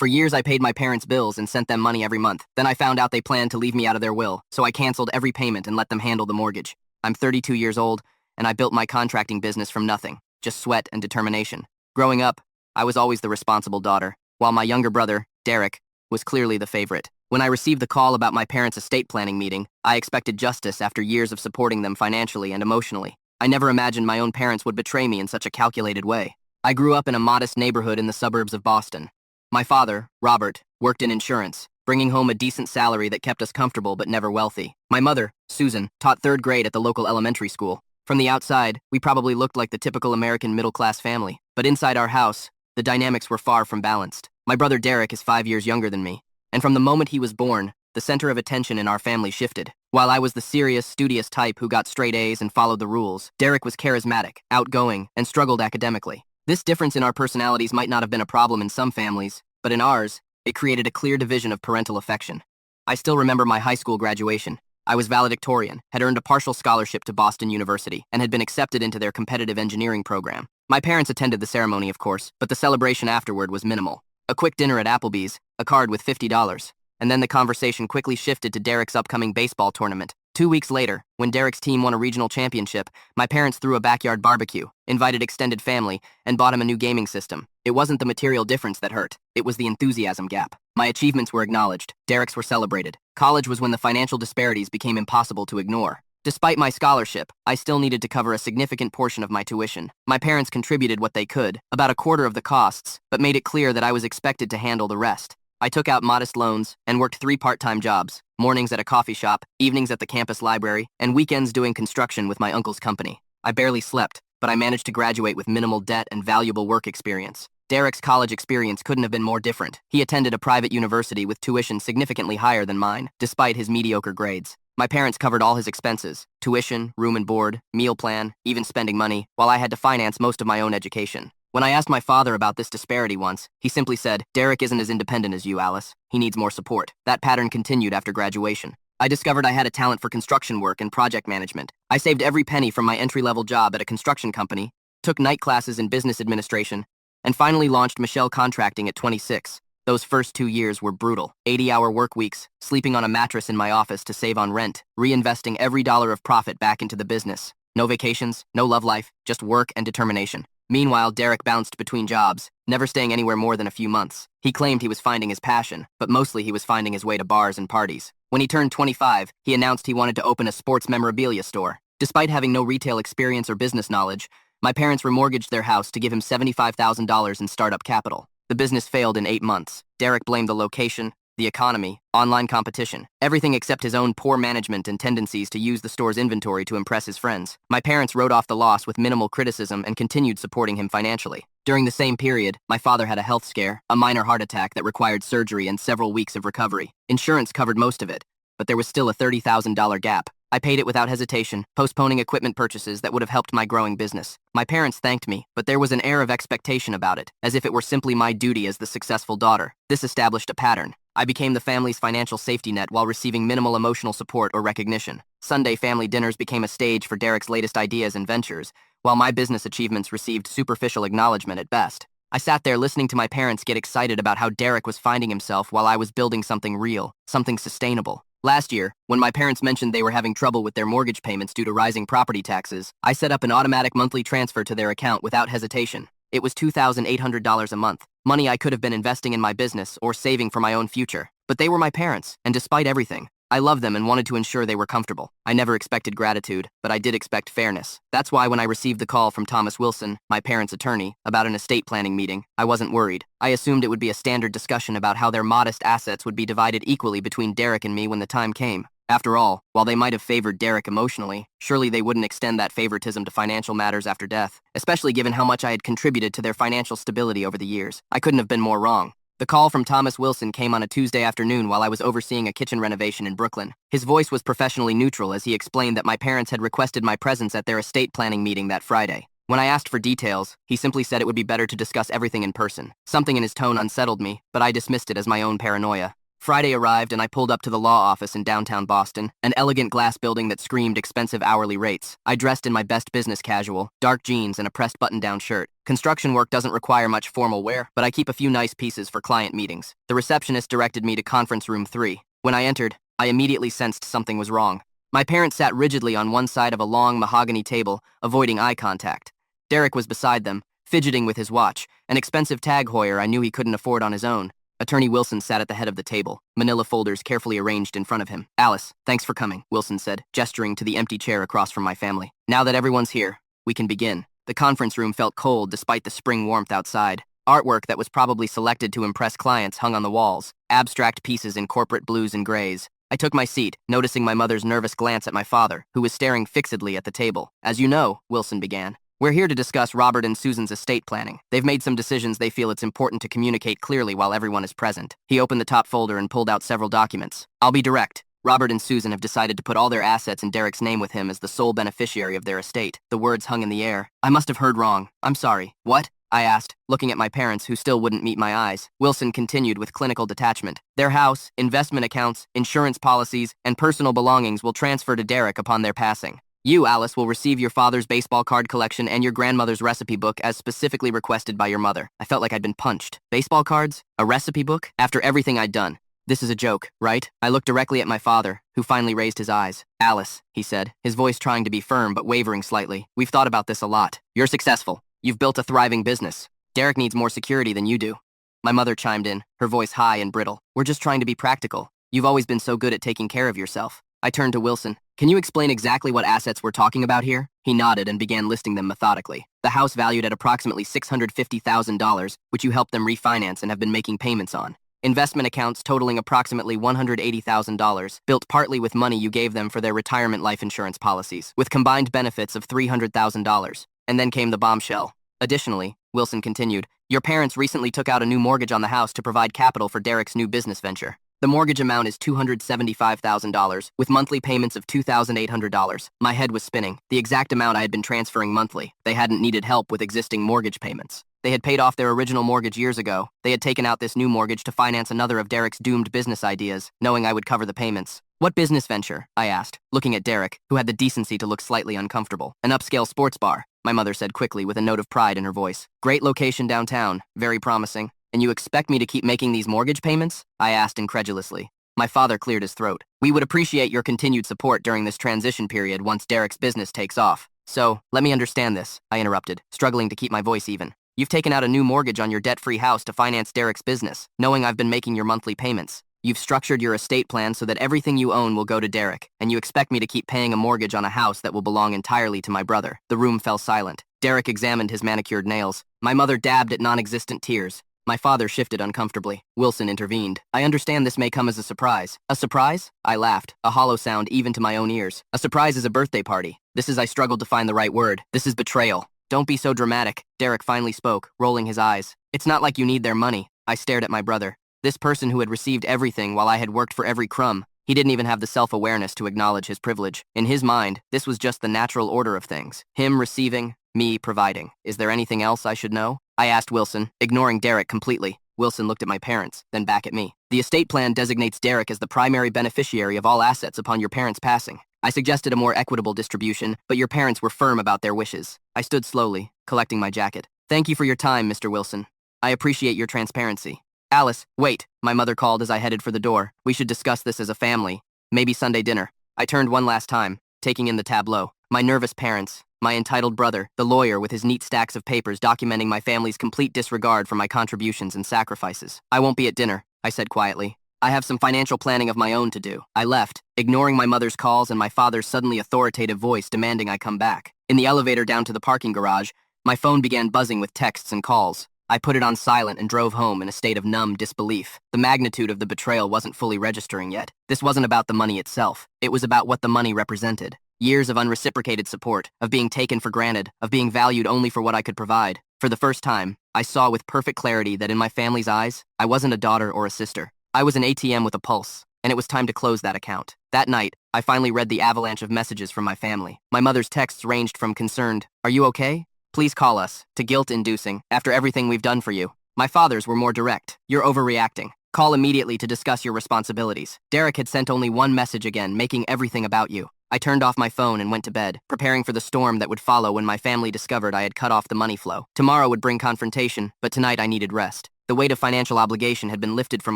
For years, I paid my parents' bills and sent them money every month. Then I found out they planned to leave me out of their will, so I canceled every payment and let them handle the mortgage. I'm 32 years old, and I built my contracting business from nothing, just sweat and determination. Growing up, I was always the responsible daughter, while my younger brother, Derek, was clearly the favorite. When I received the call about my parents' estate planning meeting, I expected justice after years of supporting them financially and emotionally. I never imagined my own parents would betray me in such a calculated way. I grew up in a modest neighborhood in the suburbs of Boston. My father, Robert, worked in insurance, bringing home a decent salary that kept us comfortable but never wealthy. My mother, Susan, taught third grade at the local elementary school. From the outside, we probably looked like the typical American middle-class family, but inside our house, the dynamics were far from balanced. My brother Derek is 5 years younger than me, and from the moment he was born, the center of attention in our family shifted. While I was the serious, studious type who got straight A's and followed the rules, Derek was charismatic, outgoing, and struggled academically. This difference in our personalities might not have been a problem in some families, but in ours, it created a clear division of parental affection. I still remember my high school graduation. I was valedictorian, had earned a partial scholarship to Boston University, and had been accepted into their competitive engineering program. My parents attended the ceremony, of course, but the celebration afterward was minimal. A quick dinner at Applebee's, a card with $50. And then the conversation quickly shifted to Derek's upcoming baseball tournament. 2 weeks later, when Derek's team won a regional championship, my parents threw a backyard barbecue, invited extended family, and bought him a new gaming system. It wasn't the material difference that hurt, it was the enthusiasm gap. My achievements were acknowledged, Derek's were celebrated. College was when the financial disparities became impossible to ignore. Despite my scholarship, I still needed to cover a significant portion of my tuition. My parents contributed what they could, about a quarter of the costs, but made it clear that I was expected to handle the rest. I took out modest loans and worked 3 part-time jobs, mornings at a coffee shop, evenings at the campus library, and weekends doing construction with my uncle's company. I barely slept, but I managed to graduate with minimal debt and valuable work experience. Derek's college experience couldn't have been more different. He attended a private university with tuition significantly higher than mine, despite his mediocre grades. My parents covered all his expenses, tuition, room and board, meal plan, even spending money, while I had to finance most of my own education. When I asked my father about this disparity once, he simply said, "Derek isn't as independent as you, Alice. He needs more support." That pattern continued after graduation. I discovered I had a talent for construction work and project management. I saved every penny from my entry-level job at a construction company, took night classes in business administration, and finally launched Michelle Contracting at 26. Those first 2 years were brutal. 80-hour work weeks, sleeping on a mattress in my office to save on rent, reinvesting every dollar of profit back into the business. No vacations, no love life, just work and determination. Meanwhile, Derek bounced between jobs, never staying anywhere more than a few months. He claimed he was finding his passion, but mostly he was finding his way to bars and parties. When he turned 25, he announced he wanted to open a sports memorabilia store. Despite having no retail experience or business knowledge, my parents remortgaged their house to give him $75,000 in startup capital. The business failed in 8 months. Derek blamed the location, the economy, online competition, everything except his own poor management and tendencies to use the store's inventory to impress his friends. My parents wrote off the loss with minimal criticism and continued supporting him financially. During the same period, my father had a health scare, a minor heart attack that required surgery and several weeks of recovery. Insurance covered most of it, but there was still a $30,000 gap. I paid it without hesitation, postponing equipment purchases that would have helped my growing business. My parents thanked me, but there was an air of expectation about it, as if it were simply my duty as the successful daughter. This established a pattern. I became the family's financial safety net while receiving minimal emotional support or recognition. Sunday family dinners became a stage for Derek's latest ideas and ventures, while my business achievements received superficial acknowledgement at best. I sat there listening to my parents get excited about how Derek was finding himself while I was building something real, something sustainable. Last year, when my parents mentioned they were having trouble with their mortgage payments due to rising property taxes, I set up an automatic monthly transfer to their account without hesitation. It was $2,800 a month, money I could have been investing in my business or saving for my own future. But they were my parents, and despite everything, I loved them and wanted to ensure they were comfortable. I never expected gratitude, but I did expect fairness. That's why when I received the call from Thomas Wilson, my parents' attorney, about an estate planning meeting, I wasn't worried. I assumed it would be a standard discussion about how their modest assets would be divided equally between Derek and me when the time came. After all, while they might have favored Derek emotionally, surely they wouldn't extend that favoritism to financial matters after death, especially given how much I had contributed to their financial stability over the years. I couldn't have been more wrong. The call from Thomas Wilson came on a Tuesday afternoon while I was overseeing a kitchen renovation in Brooklyn. His voice was professionally neutral as he explained that my parents had requested my presence at their estate planning meeting that Friday. When I asked for details, he simply said it would be better to discuss everything in person. Something in his tone unsettled me, but I dismissed it as my own paranoia. Friday arrived and I pulled up to the law office in downtown Boston, an elegant glass building that screamed expensive hourly rates. I dressed in my best business casual, dark jeans and a pressed button-down shirt. Construction work doesn't require much formal wear, but I keep a few nice pieces for client meetings. The receptionist directed me to conference room 3. When I entered, I immediately sensed something was wrong. My parents sat rigidly on one side of a long mahogany table, avoiding eye contact. Derek was beside them, fidgeting with his watch, an expensive Tag Heuer I knew he couldn't afford on his own. Attorney Wilson sat at the head of the table, manila folders carefully arranged in front of him. "Alice, thanks for coming," Wilson said, gesturing to the empty chair across from my family. "Now that everyone's here, we can begin." The conference room felt cold despite the spring warmth outside. Artwork that was probably selected to impress clients hung on the walls, abstract pieces in corporate blues and grays. I took my seat, noticing my mother's nervous glance at my father, who was staring fixedly at the table. "As you know," Wilson began, "we're here to discuss Robert and Susan's estate planning. They've made some decisions they feel it's important to communicate clearly while everyone is present." He opened the top folder and pulled out several documents. "I'll be direct. Robert and Susan have decided to put all their assets in Derek's name with him as the sole beneficiary of their estate." The words hung in the air. I must have heard wrong. "I'm sorry. What?" I asked, looking at my parents who still wouldn't meet my eyes. Wilson continued with clinical detachment. "Their house, investment accounts, insurance policies, and personal belongings will transfer to Derek upon their passing. You, Alice, will receive your father's baseball card collection and your grandmother's recipe book as specifically requested by your mother." I felt like I'd been punched. Baseball cards? A recipe book? After everything I'd done. "This is a joke, right?" I looked directly at my father, who finally raised his eyes. "Alice," he said, his voice trying to be firm but wavering slightly, "we've thought about this a lot. You're successful. You've built a thriving business. Derek needs more security than you do." My mother chimed in, her voice high and brittle. "We're just trying to be practical. You've always been so good at taking care of yourself." I turned to Wilson. "Can you explain exactly what assets we're talking about here?" He nodded and began listing them methodically. "The house valued at approximately $650,000, which you helped them refinance and have been making payments on. Investment accounts totaling approximately $180,000, built partly with money you gave them for their retirement life insurance policies, with combined benefits of $300,000. And then came the bombshell. Additionally," Wilson continued, "your parents recently took out a new mortgage on the house to provide capital for Derek's new business venture. The mortgage amount is $275,000, with monthly payments of $2,800. My head was spinning. The exact amount I had been transferring monthly. They hadn't needed help with existing mortgage payments. They had paid off their original mortgage years ago. They had taken out this new mortgage to finance another of Derek's doomed business ideas, knowing I would cover the payments." "What business venture?" I asked, looking at Derek, who had the decency to look slightly uncomfortable. "An upscale sports bar," my mother said quickly with a note of pride in her voice. "Great location downtown, very promising. And you expect me to keep making these mortgage payments?" I asked incredulously. My father cleared his throat. "We would appreciate your continued support during this transition period once Derek's business takes off." "So, let me understand this," I interrupted, struggling to keep my voice even. "You've taken out a new mortgage on your debt-free house to finance Derek's business, knowing I've been making your monthly payments. You've structured your estate plan so that everything you own will go to Derek, and you expect me to keep paying a mortgage on a house that will belong entirely to my brother." The room fell silent. Derek examined his manicured nails. My mother dabbed at non-existent tears. My father shifted uncomfortably. Wilson intervened. "I understand this may come as a surprise." "A surprise?" I laughed, a hollow sound even to my own ears. "A surprise is a birthday party. This is," I struggled to find the right word, "this is betrayal." "Don't be so dramatic," Derek finally spoke, rolling his eyes. "It's not like you need their money." I stared at my brother. This person who had received everything while I had worked for every crumb. He didn't even have the self-awareness to acknowledge his privilege. In his mind, this was just the natural order of things. Him receiving, me providing. "Is there anything else I should know?" I asked Wilson, ignoring Derek completely. Wilson looked at my parents, then back at me. "The estate plan designates Derek as the primary beneficiary of all assets upon your parents' passing. I suggested a more equitable distribution, but your parents were firm about their wishes." I stood slowly, collecting my jacket. "Thank you for your time, Mr. Wilson. I appreciate your transparency." "Alice, wait," my mother called as I headed for the door. "We should discuss this as a family. Maybe Sunday dinner." I turned one last time, taking in the tableau. My nervous parents, my entitled brother, the lawyer with his neat stacks of papers documenting my family's complete disregard for my contributions and sacrifices. "I won't be at dinner," I said quietly. "I have some financial planning of my own to do." I left, ignoring my mother's calls and my father's suddenly authoritative voice demanding I come back. In the elevator down to the parking garage, my phone began buzzing with texts and calls. I put it on silent and drove home in a state of numb disbelief. The magnitude of the betrayal wasn't fully registering yet. This wasn't about the money itself. It was about what the money represented. Years of unreciprocated support, of being taken for granted, of being valued only for what I could provide. For the first time, I saw with perfect clarity that in my family's eyes, I wasn't a daughter or a sister. I was an ATM with a pulse, and it was time to close that account. That night, I finally read the avalanche of messages from my family. My mother's texts ranged from concerned, "Are you okay? Please call us," to guilt-inducing, "After everything we've done for you." My father's were more direct, "You're overreacting. Call immediately to discuss your responsibilities. Derek had sent only one message again, making everything about you. I turned off my phone and went to bed, preparing for the storm that would follow when my family discovered I had cut off the money flow. Tomorrow would bring confrontation, but tonight I needed rest. The weight of financial obligation had been lifted from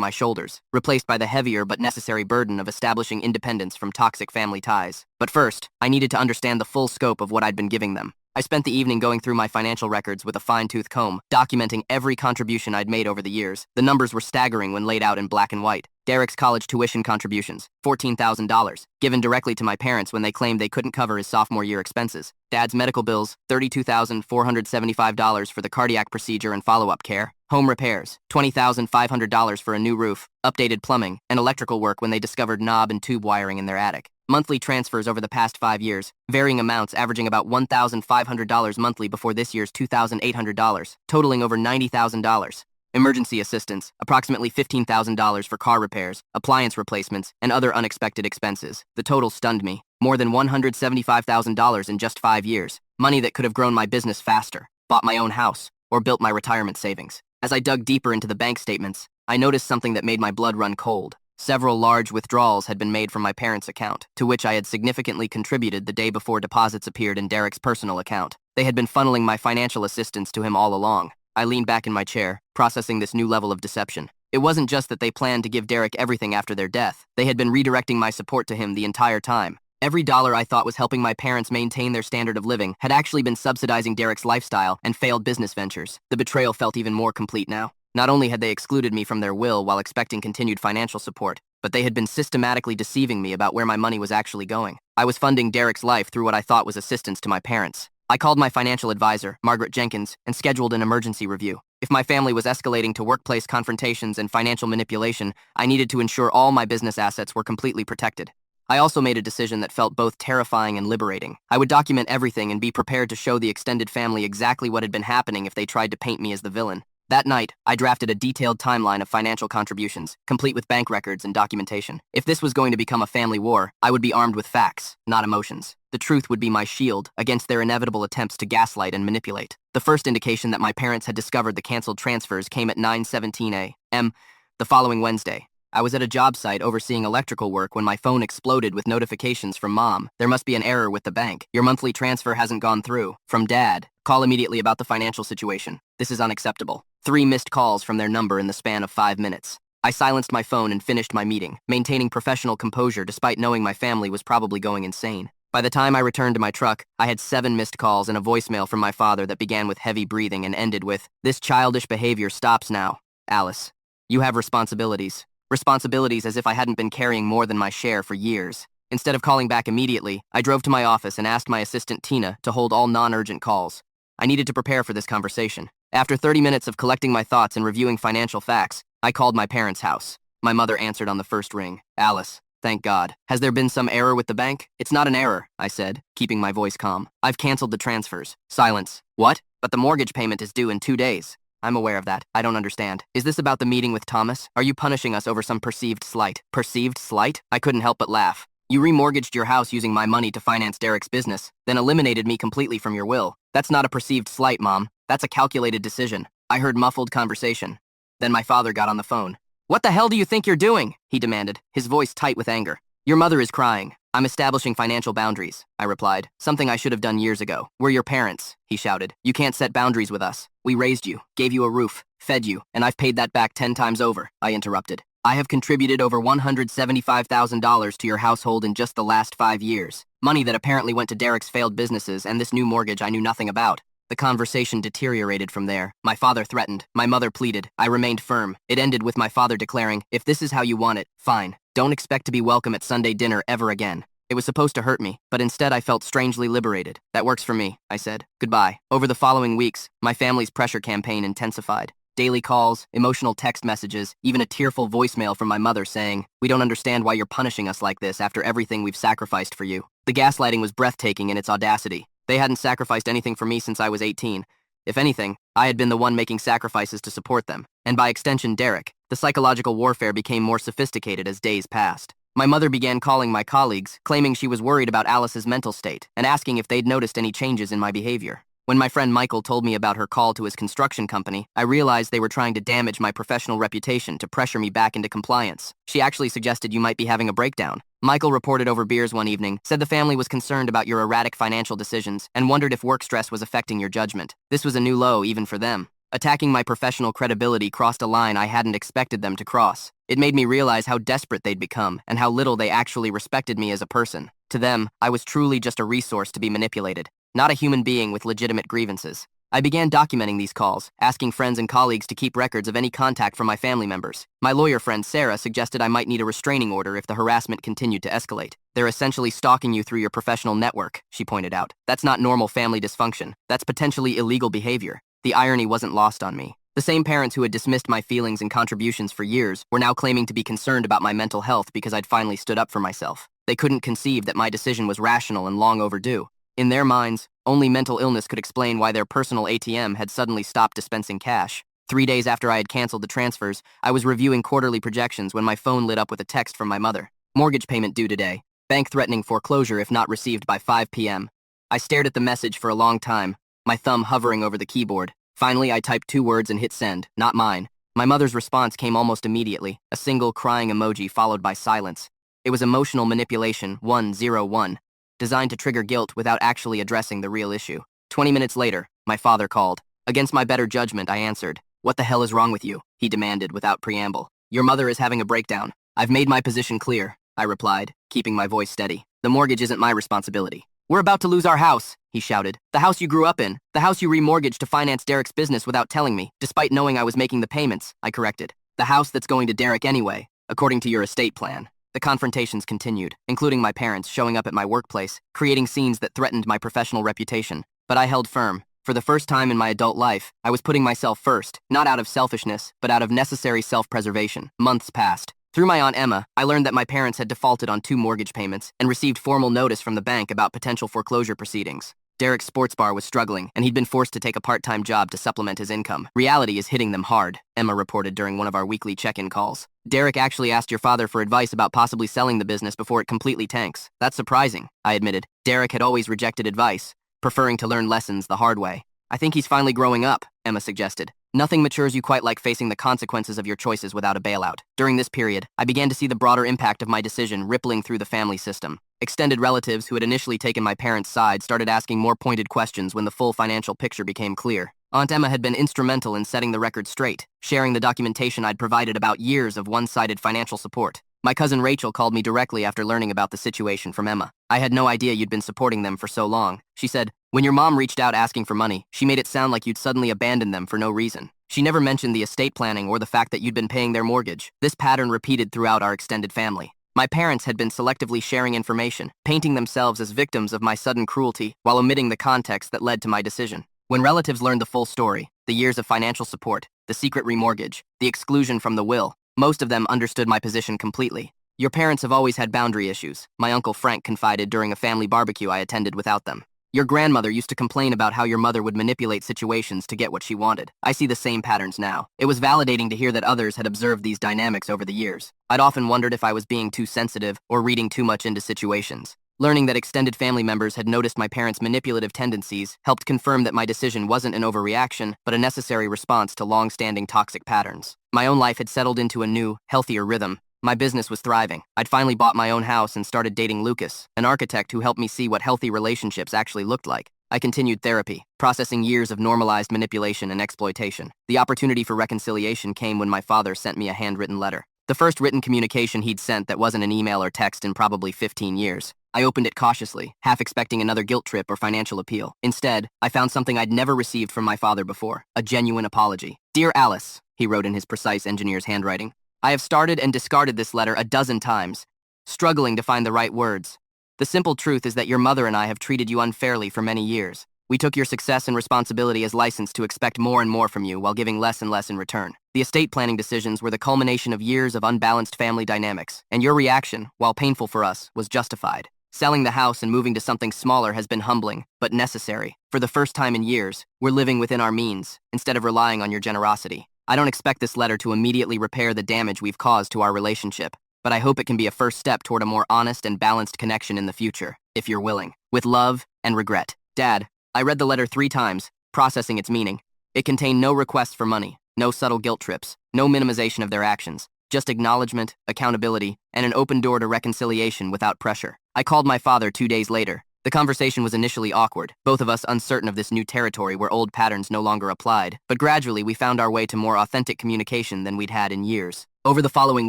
my shoulders, replaced by the heavier but necessary burden of establishing independence from toxic family ties. But first, I needed to understand the full scope of what I'd been giving them. I spent the evening going through my financial records with a fine-tooth comb, documenting every contribution I'd made over the years. The numbers were staggering when laid out in black and white. Derek's college tuition contributions, $14,000, given directly to my parents when they claimed they couldn't cover his sophomore year expenses. Dad's medical bills, $32,475 for the cardiac procedure and follow-up care. Home repairs, $20,500 for a new roof, updated plumbing, and electrical work when they discovered knob and tube wiring in their attic. Monthly transfers over the past 5 years, varying amounts averaging about $1,500 monthly before this year's $2,800, totaling over $90,000. Emergency assistance, approximately $15,000 for car repairs, appliance replacements, and other unexpected expenses. The total stunned me. More than $175,000 in just 5 years. Money that could have grown my business faster, bought my own house, or built my retirement savings. As I dug deeper into the bank statements, I noticed something that made my blood run cold. Several large withdrawals had been made from my parents' account, to which I had significantly contributed the day before deposits appeared in Derek's personal account. They had been funneling my financial assistance to him all along. I leaned back in my chair, processing this new level of deception. It wasn't just that they planned to give Derek everything after their death. They had been redirecting my support to him the entire time. Every dollar I thought was helping my parents maintain their standard of living had actually been subsidizing Derek's lifestyle and failed business ventures. The betrayal felt even more complete now. Not only had they excluded me from their will while expecting continued financial support, but they had been systematically deceiving me about where my money was actually going. I was funding Derek's life through what I thought was assistance to my parents. I called my financial advisor, Margaret Jenkins, and scheduled an emergency review. If my family was escalating to workplace confrontations and financial manipulation, I needed to ensure all my business assets were completely protected. I also made a decision that felt both terrifying and liberating. I would document everything and be prepared to show the extended family exactly what had been happening if they tried to paint me as the villain. That night, I drafted a detailed timeline of financial contributions, complete with bank records and documentation. If this was going to become a family war, I would be armed with facts, not emotions. The truth would be my shield against their inevitable attempts to gaslight and manipulate. The first indication that my parents had discovered the canceled transfers came at 9:17 a.m. the following Wednesday. I was at a job site overseeing electrical work when my phone exploded with notifications from Mom. There must be an error with the bank. Your monthly transfer hasn't gone through. From Dad. Call immediately about the financial situation. This is unacceptable. 3 missed calls from their number in the span of 5 minutes. I silenced my phone and finished my meeting, maintaining professional composure despite knowing my family was probably going insane. By the time I returned to my truck, I had 7 missed calls and a voicemail from my father that began with heavy breathing and ended with, "This childish behavior stops now. Alice, you have responsibilities." Responsibilities as if I hadn't been carrying more than my share for years. Instead of calling back immediately, I drove to my office and asked my assistant Tina to hold all non-urgent calls. I needed to prepare for this conversation. After 30 minutes of collecting my thoughts and reviewing financial facts, I called my parents' house. My mother answered on the first ring. "Alice, thank God. Has there been some error with the bank?" "It's not an error," I said, keeping my voice calm. "I've canceled the transfers." Silence. "What? But the mortgage payment is due in 2 days." "I'm aware of that. I don't understand. Is this about the meeting with Thomas? Are you punishing us over some perceived slight?" "Perceived slight?" I couldn't help but laugh. "You remortgaged your house using my money to finance Derek's business, then eliminated me completely from your will. That's not a perceived slight, Mom. That's a calculated decision." I heard muffled conversation. Then my father got on the phone. "What the hell do you think you're doing?" he demanded, his voice tight with anger. "Your mother is crying. I'm establishing financial boundaries," I replied. "Something I should have done years ago." "We're your parents," he shouted. "You can't set boundaries with us. We raised you, gave you a roof, fed you, and I've paid that back 10 times over," I interrupted. "I have contributed over $175,000 to your household in just the last 5 years. Money that apparently went to Derek's failed businesses and this new mortgage I knew nothing about." The conversation deteriorated from there. My father threatened. My mother pleaded. I remained firm. It ended with my father declaring, "If this is how you want it, fine. Don't expect to be welcome at Sunday dinner ever again." It was supposed to hurt me, but instead I felt strangely liberated. "That works for me," I said. "Goodbye." Over the following weeks, my family's pressure campaign intensified. Daily calls, emotional text messages, even a tearful voicemail from my mother saying, "We don't understand why you're punishing us like this after everything we've sacrificed for you." The gaslighting was breathtaking in its audacity. They hadn't sacrificed anything for me since I was 18. If anything, I had been the one making sacrifices to support them. And by extension, Derek. The psychological warfare became more sophisticated as days passed. My mother began calling my colleagues, claiming she was worried about Alice's mental state, and asking if they'd noticed any changes in my behavior. When my friend Michael told me about her call to his construction company, I realized they were trying to damage my professional reputation to pressure me back into compliance. She actually suggested you might be having a breakdown. Michael reported over beers one evening, said the family was concerned about your erratic financial decisions, and wondered if work stress was affecting your judgment. This was a new low even for them. Attacking my professional credibility crossed a line I hadn't expected them to cross. It made me realize how desperate they'd become, and how little they actually respected me as a person. To them, I was truly just a resource to be manipulated, not a human being with legitimate grievances. I began documenting these calls, asking friends and colleagues to keep records of any contact from my family members. My lawyer friend Sarah suggested I might need a restraining order if the harassment continued to escalate. They're essentially stalking you through your professional network, she pointed out. That's not normal family dysfunction. That's potentially illegal behavior. The irony wasn't lost on me. The same parents who had dismissed my feelings and contributions for years were now claiming to be concerned about my mental health because I'd finally stood up for myself. They couldn't conceive that my decision was rational and long overdue. In their minds, only mental illness could explain why their personal ATM had suddenly stopped dispensing cash. 3 days after I had canceled the transfers, I was reviewing quarterly projections when my phone lit up with a text from my mother. Mortgage payment due today. Bank threatening foreclosure if not received by 5 p.m. I stared at the message for a long time, my thumb hovering over the keyboard. Finally, I typed 2 words and hit send, not mine. My mother's response came almost immediately, a single crying emoji followed by silence. It was emotional manipulation 101. Designed to trigger guilt without actually addressing the real issue. 20 minutes later, my father called. Against my better judgment, I answered. "What the hell is wrong with you?" he demanded without preamble. "Your mother is having a breakdown. I've made my position clear," I replied, keeping my voice steady. "The mortgage isn't my responsibility." "We're about to lose our house," he shouted. "The house you grew up in. The house you remortgaged to finance Derek's business without telling me, despite knowing I was making the payments," I corrected. "The house that's going to Derek anyway, according to your estate plan." The confrontations continued, including my parents showing up at my workplace, creating scenes that threatened my professional reputation. But I held firm. For the first time in my adult life, I was putting myself first, not out of selfishness, but out of necessary self-preservation. Months passed. Through my Aunt Emma, I learned that my parents had defaulted on 2 mortgage payments and received formal notice from the bank about potential foreclosure proceedings. Derek's sports bar was struggling, and he'd been forced to take a part-time job to supplement his income. "Reality is hitting them hard," Emma reported during one of our weekly check-in calls. "Derek actually asked your father for advice about possibly selling the business before it completely tanks." "That's surprising," I admitted. Derek had always rejected advice, preferring to learn lessons the hard way. "I think he's finally growing up," Emma suggested. "Nothing matures you quite like facing the consequences of your choices without a bailout." During this period, I began to see the broader impact of my decision rippling through the family system. Extended relatives who had initially taken my parents' side started asking more pointed questions when the full financial picture became clear. Aunt Emma had been instrumental in setting the record straight, sharing the documentation I'd provided about years of one-sided financial support. My cousin Rachel called me directly after learning about the situation from Emma. "I had no idea you'd been supporting them for so long," she said. "When your mom reached out asking for money, she made it sound like you'd suddenly abandoned them for no reason. She never mentioned the estate planning or the fact that you'd been paying their mortgage." This pattern repeated throughout our extended family. My parents had been selectively sharing information, painting themselves as victims of my sudden cruelty while omitting the context that led to my decision. When relatives learned the full story, the years of financial support, the secret remortgage, the exclusion from the will, most of them understood my position completely. "Your parents have always had boundary issues," my Uncle Frank confided during a family barbecue I attended without them. "Your grandmother used to complain about how your mother would manipulate situations to get what she wanted. I see the same patterns now." It was validating to hear that others had observed these dynamics over the years. I'd often wondered if I was being too sensitive or reading too much into situations. Learning that extended family members had noticed my parents' manipulative tendencies helped confirm that my decision wasn't an overreaction, but a necessary response to long-standing toxic patterns. My own life had settled into a new, healthier rhythm. My business was thriving. I'd finally bought my own house and started dating Lucas, an architect who helped me see what healthy relationships actually looked like. I continued therapy, processing years of normalized manipulation and exploitation. The opportunity for reconciliation came when my father sent me a handwritten letter. The first written communication he'd sent that wasn't an email or text in probably 15 years. I opened it cautiously, half expecting another guilt trip or financial appeal. Instead, I found something I'd never received from my father before, a genuine apology. "Dear Alice," he wrote in his precise engineer's handwriting, "I have started and discarded this letter a dozen times, struggling to find the right words. The simple truth is that your mother and I have treated you unfairly for many years. We took your success and responsibility as license to expect more and more from you while giving less and less in return. The estate planning decisions were the culmination of years of unbalanced family dynamics, and your reaction, while painful for us, was justified. Selling the house and moving to something smaller has been humbling, but necessary. For the first time in years, we're living within our means, instead of relying on your generosity. I don't expect this letter to immediately repair the damage we've caused to our relationship, but I hope it can be a first step toward a more honest and balanced connection in the future, if you're willing. With love and regret. Dad, I read the letter 3 times, processing its meaning. It contained no requests for money, no subtle guilt trips, no minimization of their actions, just acknowledgement, accountability, and an open door to reconciliation without pressure. I called my father 2 days later. The conversation was initially awkward, both of us uncertain of this new territory where old patterns no longer applied, but gradually we found our way to more authentic communication than we'd had in years. Over the following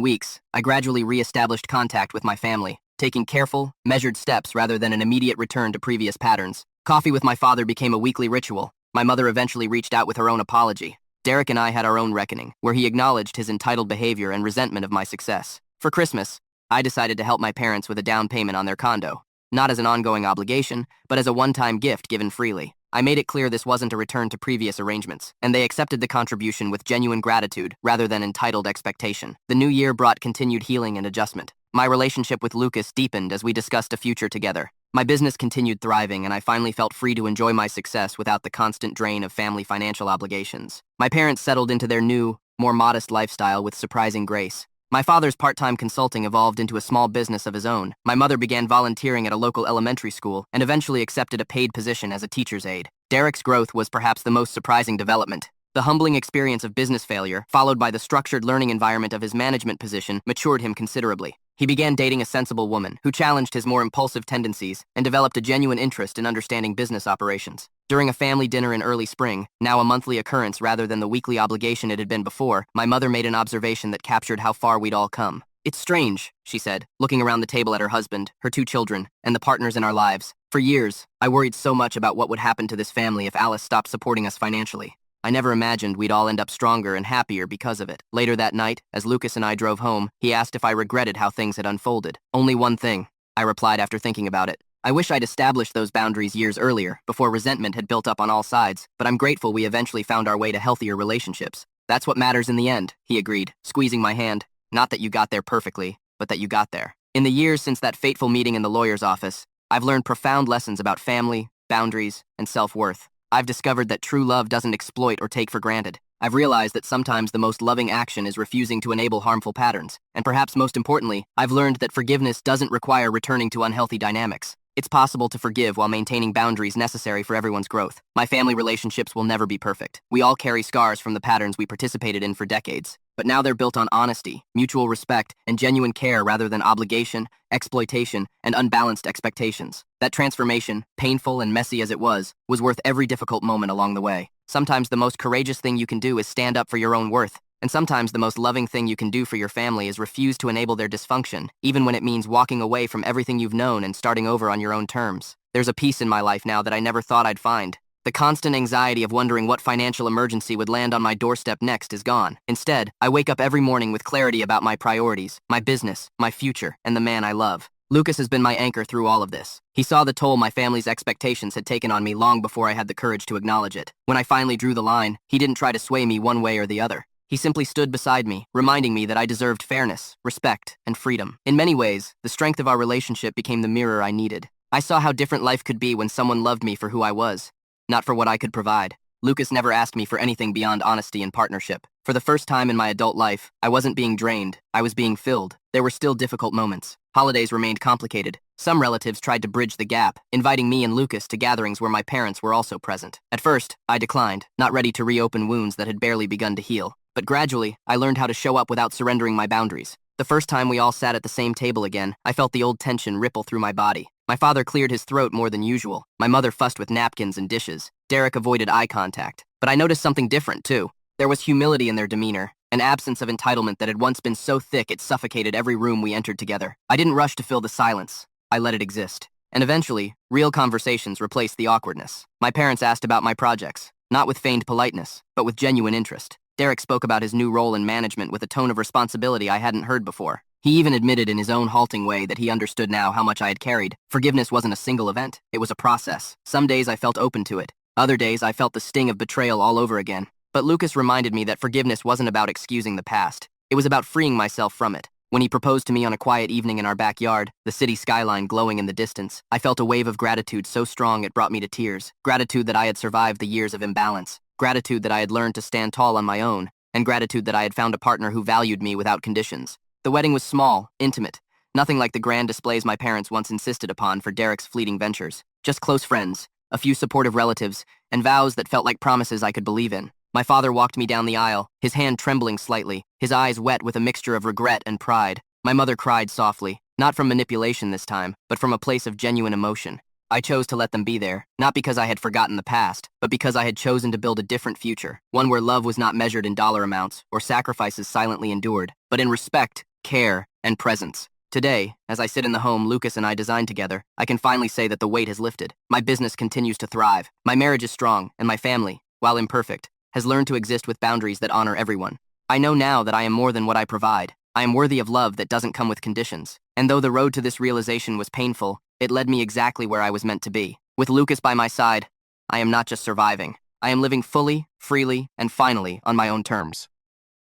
weeks, I gradually re-established contact with my family, taking careful, measured steps rather than an immediate return to previous patterns. Coffee with my father became a weekly ritual. My mother eventually reached out with her own apology. Derek and I had our own reckoning, where he acknowledged his entitled behavior and resentment of my success. For Christmas, I decided to help my parents with a down payment on their condo. Not as an ongoing obligation, but as a one-time gift given freely. I made it clear this wasn't a return to previous arrangements, and they accepted the contribution with genuine gratitude rather than entitled expectation. The new year brought continued healing and adjustment. My relationship with Lucas deepened as we discussed a future together. My business continued thriving, and I finally felt free to enjoy my success without the constant drain of family financial obligations. My parents settled into their new, more modest lifestyle with surprising grace. My father's part-time consulting evolved into a small business of his own. My mother began volunteering at a local elementary school and eventually accepted a paid position as a teacher's aide. Derek's growth was perhaps the most surprising development. The humbling experience of business failure, followed by the structured learning environment of his management position, matured him considerably. He began dating a sensible woman who challenged his more impulsive tendencies and developed a genuine interest in understanding business operations. During a family dinner in early spring, now a monthly occurrence rather than the weekly obligation it had been before, my mother made an observation that captured how far we'd all come. "It's strange," she said, looking around the table at her husband, her 2 children, and the partners in our lives. "For years, I worried so much about what would happen to this family if Alice stopped supporting us financially. I never imagined we'd all end up stronger and happier because of it." Later that night, as Lucas and I drove home, he asked if I regretted how things had unfolded. "Only one thing," I replied after thinking about it. "I wish I'd established those boundaries years earlier, before resentment had built up on all sides, but I'm grateful we eventually found our way to healthier relationships. That's what matters in the end," he agreed, squeezing my hand. "Not that you got there perfectly, but that you got there." In the years since that fateful meeting in the lawyer's office, I've learned profound lessons about family, boundaries, and self-worth. I've discovered that true love doesn't exploit or take for granted. I've realized that sometimes the most loving action is refusing to enable harmful patterns. And perhaps most importantly, I've learned that forgiveness doesn't require returning to unhealthy dynamics. It's possible to forgive while maintaining boundaries necessary for everyone's growth. My family relationships will never be perfect. We all carry scars from the patterns we participated in for decades. But now they're built on honesty, mutual respect, and genuine care rather than obligation, exploitation, and unbalanced expectations. That transformation, painful and messy as it was worth every difficult moment along the way. Sometimes the most courageous thing you can do is stand up for your own worth. And sometimes the most loving thing you can do for your family is refuse to enable their dysfunction, even when it means walking away from everything you've known and starting over on your own terms. There's a peace in my life now that I never thought I'd find. The constant anxiety of wondering what financial emergency would land on my doorstep next is gone. Instead, I wake up every morning with clarity about my priorities, my business, my future, and the man I love. Lucas has been my anchor through all of this. He saw the toll my family's expectations had taken on me long before I had the courage to acknowledge it. When I finally drew the line, he didn't try to sway me one way or the other. He simply stood beside me, reminding me that I deserved fairness, respect, and freedom. In many ways, the strength of our relationship became the mirror I needed. I saw how different life could be when someone loved me for who I was, not for what I could provide. Lucas never asked me for anything beyond honesty and partnership. For the first time in my adult life, I wasn't being drained, I was being filled. There were still difficult moments. Holidays remained complicated. Some relatives tried to bridge the gap, inviting me and Lucas to gatherings where my parents were also present. At first, I declined, not ready to reopen wounds that had barely begun to heal. But gradually, I learned how to show up without surrendering my boundaries. The first time we all sat at the same table again, I felt the old tension ripple through my body. My father cleared his throat more than usual. My mother fussed with napkins and dishes. Derek avoided eye contact. But I noticed something different, too. There was humility in their demeanor, an absence of entitlement that had once been so thick it suffocated every room we entered together. I didn't rush to fill the silence. I let it exist. And eventually, real conversations replaced the awkwardness. My parents asked about my projects, not with feigned politeness, but with genuine interest. Derek spoke about his new role in management with a tone of responsibility I hadn't heard before. He even admitted in his own halting way that he understood now how much I had carried. Forgiveness wasn't a single event, it was a process. Some days I felt open to it. Other days I felt the sting of betrayal all over again. But Lucas reminded me that forgiveness wasn't about excusing the past. It was about freeing myself from it. When he proposed to me on a quiet evening in our backyard, the city skyline glowing in the distance, I felt a wave of gratitude so strong it brought me to tears. Gratitude that I had survived the years of imbalance. Gratitude that I had learned to stand tall on my own. And gratitude that I had found a partner who valued me without conditions. The wedding was small, intimate. Nothing like the grand displays my parents once insisted upon for Derek's fleeting ventures. Just close friends, a few supportive relatives, and vows that felt like promises I could believe in. My father walked me down the aisle, his hand trembling slightly, his eyes wet with a mixture of regret and pride. My mother cried softly, not from manipulation this time, but from a place of genuine emotion. I chose to let them be there, not because I had forgotten the past, but because I had chosen to build a different future, one where love was not measured in dollar amounts or sacrifices silently endured, but in respect, care, and presence. Today, as I sit in the home Lucas and I designed together, I can finally say that the weight has lifted. My business continues to thrive. My marriage is strong, and my family, while imperfect, has learned to exist with boundaries that honor everyone. I know now that I am more than what I provide. I am worthy of love that doesn't come with conditions. And though the road to this realization was painful, it led me exactly where I was meant to be. With Lucas by my side, I am not just surviving. I am living fully, freely, and finally on my own terms.